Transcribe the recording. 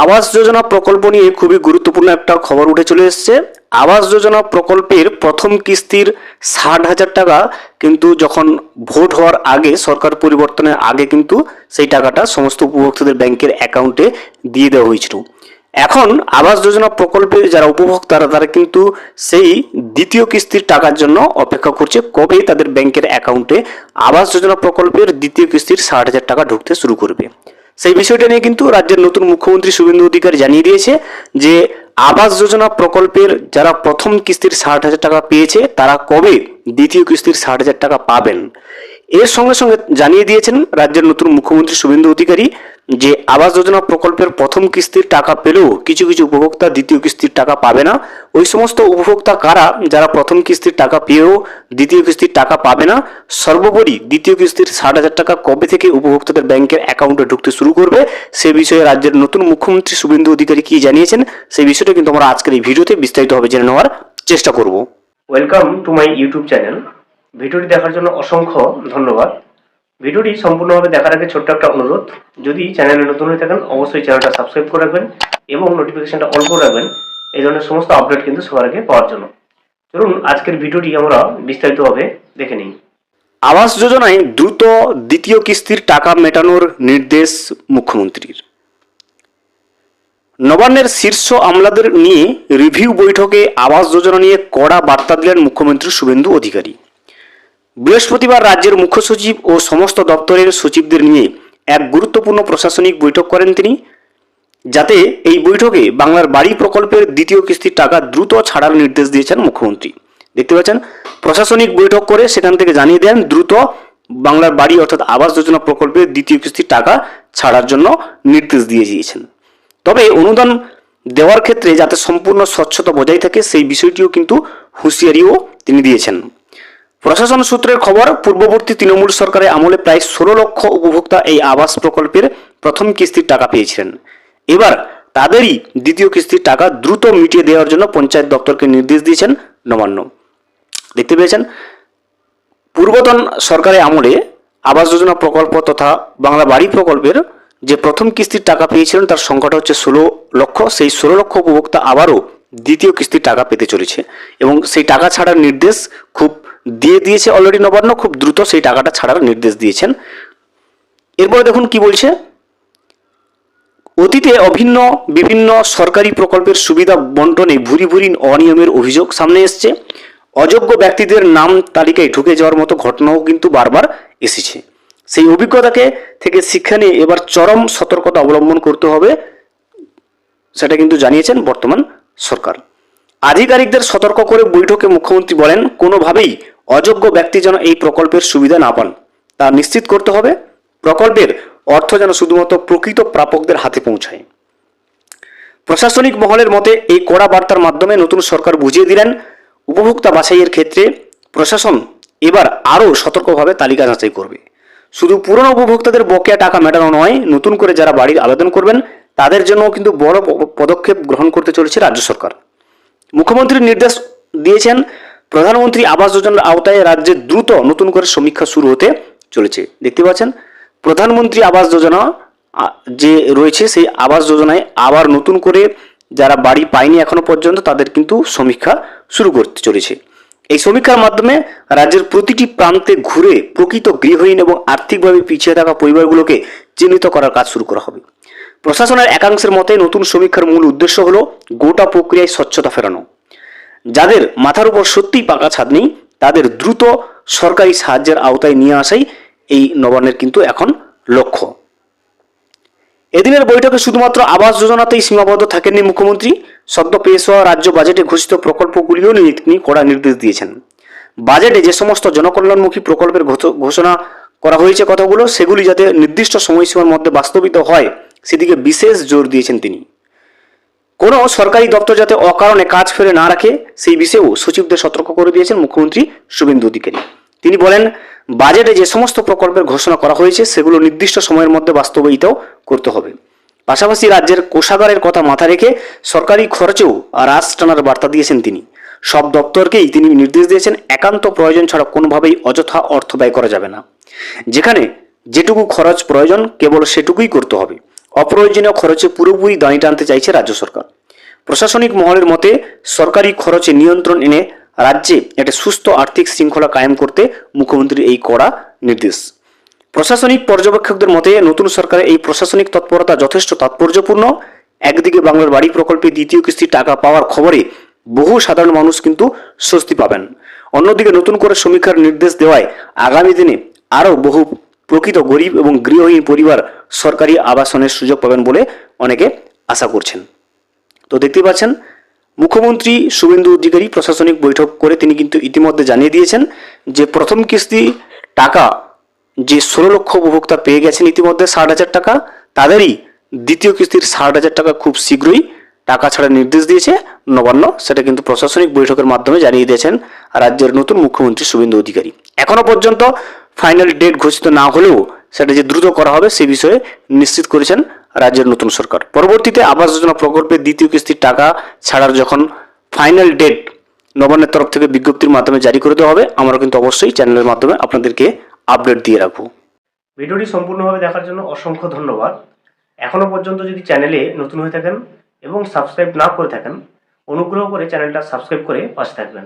আবাস যোজনা প্রকল্প নিয়ে খুবই গুরুত্বপূর্ণ একটা খবর উঠে চলে এসেছে। আবাস যোজনা প্রকল্পের প্রথম কিস্তির 60,000 টাকা কিন্তু যখন ভোট হওয়ার আগে, সরকার পরিবর্তনের আগে কিন্তু সেই টাকাটা সমস্ত উপভোক্তাদের ব্যাংকের অ্যাকাউন্টে দিয়ে দেওয়া হয়েছিল। এখন আবাস যোজনা প্রকল্পের যারা উপভোক্তারা তারা কিন্তু সেই দ্বিতীয় কিস্তির টাকার জন্য অপেক্ষা করছে, কবে তাদের ব্যাংকের অ্যাকাউন্টে আবাস যোজনা প্রকল্পের দ্বিতীয় কিস্তির 60,000 টাকা ঢুকতে শুরু করবে। সেই বিষয়টা নিয়ে কিন্তু রাজ্যের নতুন মুখ্যমন্ত্রী শুভেন্দু অধিকারী জানিয়ে দিয়েছে যে আবাস যোজনা প্রকল্পের যারা প্রথম কিস্তির 60,000 টাকা পেয়েছে তারা কবে দ্বিতীয় কিস্তির 60,000 টাকা পাবেন। এর সঙ্গে সঙ্গে জানিয়ে দিয়েছেন রাজ্যের নতুন মুখ্যমন্ত্রী শুভেন্দু অধিকারী যে আবাস যোজনা প্রকল্পের প্রথম কিস্তির টাকা পেলেও কিছু কিছু উপভোক্তা দ্বিতীয় কিস্তির টাকা পাবে না। ওই সমস্ত উপভোক্তা কারা যারা প্রথম কিস্তির টাকা পেয়েও দ্বিতীয় কিস্তির টাকা পাবে না, সর্বোপরি দ্বিতীয় কিস্তির 60,000 টাকা কবে থেকে উপভোক্তাদের ব্যাংকের অ্যাকাউন্টে ঢুকতে শুরু করবে সে বিষয়ে রাজ্যের নতুন মুখ্যমন্ত্রী শুভেন্দু অধিকারী কি জানিয়েছেন সেই বিষয়টা কিন্তু আমরা আজকের এই ভিডিওতে বিস্তারিতভাবে জেনে নেওয়ার চেষ্টা করব। Welcome to my YouTube channel. ভিডিওটি দেখার জন্য অসংখ্য ধন্যবাদ। ভিডিওটি সম্পূর্ণভাবে দেখার আগে ছোট্ট একটা অনুরোধ, যদি চ্যানেলে নতুন হয়ে থাকেন অবশ্যই চ্যানেলটা সাবস্ক্রাইব করে রাখবেন এবং নোটিফিকেশনটা অন করে রাখবেন এই ধরনের সমস্ত আপডেট কিন্তু সবার আগে পাওয়ার জন্য। চলুন আজকের ভিডিওটি আমরা বিস্তারিতভাবে দেখে নিই। আবাস যোজনায় দ্রুত দ্বিতীয় কিস্তির টাকা মেটানোর নির্দেশ মুখ্যমন্ত্রীর। নবান্নের শীর্ষ আমলাদের নিয়ে রিভিউ বৈঠকে আবাস যোজনা নিয়ে কড়া বার্তা দিলেন মুখ্যমন্ত্রী শুভেন্দু অধিকারী। বৃহস্পতিবার রাজ্যের মুখ্য সচিব ও সমস্ত দপ্তরের সচিবদের নিয়ে এক গুরুত্বপূর্ণ প্রশাসনিক বৈঠক করেন তিনি, যাতে এই বৈঠকে বাংলার বাড়ি প্রকল্পের দ্বিতীয় কিস্তির টাকা দ্রুত ছাড়ার নির্দেশ দিয়েছেন মুখ্যমন্ত্রী। দেখতে পাচ্ছেন প্রশাসনিক বৈঠক করে সেখান থেকে জানিয়ে দেন দ্রুত বাংলার বাড়ি অর্থাৎ আবাস যোজনা প্রকল্পের দ্বিতীয় কিস্তির টাকা ছাড়ার জন্য নির্দেশ দিয়ে দিয়েছেন। তবে অনুদান দেওয়ার ক্ষেত্রে যাতে সম্পূর্ণ স্বচ্ছতা বজায় থাকে সেই বিষয়টিও কিন্তু হুঁশিয়ারিও তিনি দিয়েছেন। প্রশাসন সূত্রের খবর, পূর্ববর্তী তৃণমূল সরকারের আমলে প্রায় 16 লক্ষ উপভোক্তা এই আবাস প্রকল্পের প্রথম কিস্তির টাকা পেয়েছিলেন। এবার তাদেরই দ্বিতীয় কিস্তির টাকা দ্রুত মিটিয়ে দেওয়ার জন্য পঞ্চায়েত দপ্তরকে নির্দেশ দিয়েছেন নবান্ন। দেখতে পেয়েছেন পূর্বতন সরকারের আমলে আবাস যোজনা প্রকল্প তথা বাংলা বাড়ি প্রকল্পের যে প্রথম কিস্তির টাকা পেয়েছিলেন তার সংখ্যাটা হচ্ছে 16 লক্ষ। সেই 16 লক্ষ উপভোক্তা আবারও দ্বিতীয় কিস্তির টাকা পেতে চলেছে এবং সেই টাকা ছাড়ার নির্দেশ খুব দিয়ে দিয়েছে অলরেডি নবান্ন, খুব দ্রুত সেই টাকাটা ছাড়ার নির্দেশ দিয়েছেন। এরপরে দেখুন কি বলছে, অতীতে অভিন্ন বিভিন্ন সরকারি প্রকল্পের সুবিধা বন্টনে ভুরি ভুরি অনিয়মের অভিযোগ সামনে এসছে। অযোগ্য ব্যক্তিদের নাম তালিকায় ঢুকে যাওয়ার মতো ঘটনাও কিন্তু বারবার এসেছে। সেই অভিজ্ঞতাকে থেকে শিক্ষা নিয়ে এবার চরম সতর্কতা অবলম্বন করতে হবে, সেটা কিন্তু জানিয়েছেন বর্তমান সরকার। আধিকারিকদের সতর্ক করে বৈঠকে মুখ্যমন্ত্রী বলেন, কোনোভাবেই অযোগ্য ব্যক্তি যেন এই প্রকল্পের সুবিধা না পান তা নিশ্চিত করতে হবে। প্রকল্পের অর্থ যেন শুধুমাত্র প্রকৃত প্রাপকদের হাতে পৌঁছায়। প্রশাসনিক মহলের মতে এই কড়া বার্তার মাধ্যমে নতুন সরকার বুঝিয়ে দিলেন উপভোক্তা বাছাইয়ের ক্ষেত্রে প্রশাসন এবার আরও সতর্কভাবে তালিকা যাচাই করবে। শুধু পুরনো উপভোক্তাদের বকেয়া টাকা মেটানো নয়, নতুন করে যারা বাড়ির আবেদন করবেন তাদের জন্য কিন্তু বড় পদক্ষেপ গ্রহণ করতে চলেছে রাজ্য সরকার। মুখ্যমন্ত্রী নির্দেশ দিয়েছেন প্রধানমন্ত্রী আবাস যোজনার আওতায় রাজ্যে দ্রুত নতুন করে সমীক্ষা শুরু হতে চলেছে। দেখতে পাচ্ছেন প্রধানমন্ত্রী আবাস যোজনা যে রয়েছে সেই আবাস যোজনায় আবার নতুন করে যারা বাড়ি পায়নি এখনো পর্যন্ত তাদের কিন্তু সমীক্ষা শুরু করতে চলেছে। এই সমীক্ষার মাধ্যমে রাজ্যের প্রতিটি প্রান্তে ঘুরে প্রকৃত গৃহহীন এবং আর্থিকভাবে পিছিয়ে থাকা পরিবারগুলোকে চিহ্নিত করার কাজ শুরু করা হবে। প্রশাসনের একাংশের মতে নতুন সমীক্ষার মূল উদ্দেশ্য হলো গোটা প্রক্রিয়ায় স্বচ্ছতা ফেরানো। যাদের মাথার উপর সত্যিই পাকা ছাদ নেই তাদের দ্রুত সরকারি সাহায্যের আওতায় নিয়ে আসাই এই নবান্নের কিন্তু এখন লক্ষ্য। এদিনের বৈঠকে শুধুমাত্র আবাস যোজনাতেই সীমাবদ্ধ থাকেননি মুখ্যমন্ত্রী, সদ্য পেশ হওয়া রাজ্য বাজেটে ঘোষিত প্রকল্পগুলিও নিয়ে তিনি কড়া নির্দেশ দিয়েছেন। বাজেটে যে সমস্ত জনকল্যাণমুখী প্রকল্পের ঘোষণা করা হয়েছে কথাগুলো সেগুলি যাতে নির্দিষ্ট সময়সীমার মধ্যে বাস্তবিত হয় সেদিকে বিশেষ জোর দিয়েছেন তিনি। কোনো সরকারি দপ্তর যাতে অকারণে কাজ ফেলে না রাখে সেই বিষয়েও সচিবদের সতর্ক করে দিয়েছেন মুখ্যমন্ত্রী শুভেন্দু অধিকারী। তিনি বলেন, বাজেটে যে সমস্ত প্রকল্পের ঘোষণা করা হয়েছে সেগুলো নির্দিষ্ট সময়ের মধ্যে বাস্তবায়িতও করতে হবে। পাশাপাশি রাজ্যের কোষাগারের কথা মাথায় রেখে সরকারি খরচেও হ্রাস টানার বার্তা দিয়েছেন তিনি। সব দপ্তরকেই তিনি নির্দেশ দিয়েছেন একান্ত প্রয়োজন ছাড়া কোনোভাবেই অযথা অর্থ ব্যয় করা যাবে না। যেখানে যেটুকু খরচ প্রয়োজন কেবল সেটুকুই করতে হবে। অপ্রয়োজনীয় খরচে পুরোপুরি দাঁড়ি টানতে চাইছে রাজ্য সরকার। প্রশাসনিক মহলের মতে সরকারি খরচে নিয়ন্ত্রণ এনে রাজ্যে একটা সুস্থ আর্থিক শৃঙ্খলা কায়েম করতে মুখ্যমন্ত্রীর এই কড়া নির্দেশ। প্রশাসনিক পর্যবেক্ষকদের মতে নতুন সরকারের এই প্রশাসনিক তৎপরতা যথেষ্ট তাৎপর্যপূর্ণ। একদিকে বাংলার বাড়ি প্রকল্পে দ্বিতীয় কিস্তির টাকা পাওয়ার খবরে বহু সাধারণ মানুষ কিন্তু স্বস্তি পাবেন, অন্যদিকে নতুন করে সমীক্ষার নির্দেশ দেওয়ায় আগামী দিনে আরও বহু প্রকৃত গরিব এবং গৃহহীন পরিবার সরকারি আবাসনের সুযোগ পাবেন বলে অনেকে আশা করছেন। তো দেখতে পাচ্ছেন মুখ্যমন্ত্রী শুভেন্দু অধিকারী প্রশাসনিক বৈঠক করে তিনি কিন্তু ইতিমধ্যে জানিয়ে দিয়েছেন যে প্রথম কিস্তি টাকা যে 16 লক্ষ উপভোক্তা পেয়ে গেছেন ইতিমধ্যে 60,000 টাকা, তাদেরই দ্বিতীয় কিস্তির 60,000 টাকা খুব শীঘ্রই টাকা ছাড়ার নির্দেশ দিয়েছে নবান্ন। সেটা কিন্তু প্রশাসনিক বৈঠকের মাধ্যমে জানিয়ে দিয়েছেন রাজ্যের নতুন মুখ্যমন্ত্রী শুভেন্দু অধিকারী। এখনো পর্যন্ত ফাইনাল ডেট ঘোষিত না হলেও সেটা যে দ্রুত করা হবে সে বিষয়ে নিশ্চিত করেছেন রাজ্যের নতুন সরকার। পরবর্তীতে আবাস যোজনা প্রকল্পের দ্বিতীয় কিস্তির টাকা ছাড়ার যখন ফাইনাল ডেট নবান্নের তরফ থেকে বিজ্ঞপ্তির মাধ্যমে জারি করে দেওয়া হবে, আমরা কিন্তু অবশ্যই চ্যানেলের মাধ্যমে আপনাদেরকে আপডেট দিয়ে রাখবো। ভিডিওটি সম্পূর্ণভাবে দেখার জন্য অসংখ্য ধন্যবাদ। এখনো পর্যন্ত যদি চ্যানেলে নতুন হয়ে থাকেন এবং সাবস্ক্রাইব না করে থাকেন, অনুগ্রহ করে চ্যানেলটা সাবস্ক্রাইব করে পাশে থাকবেন।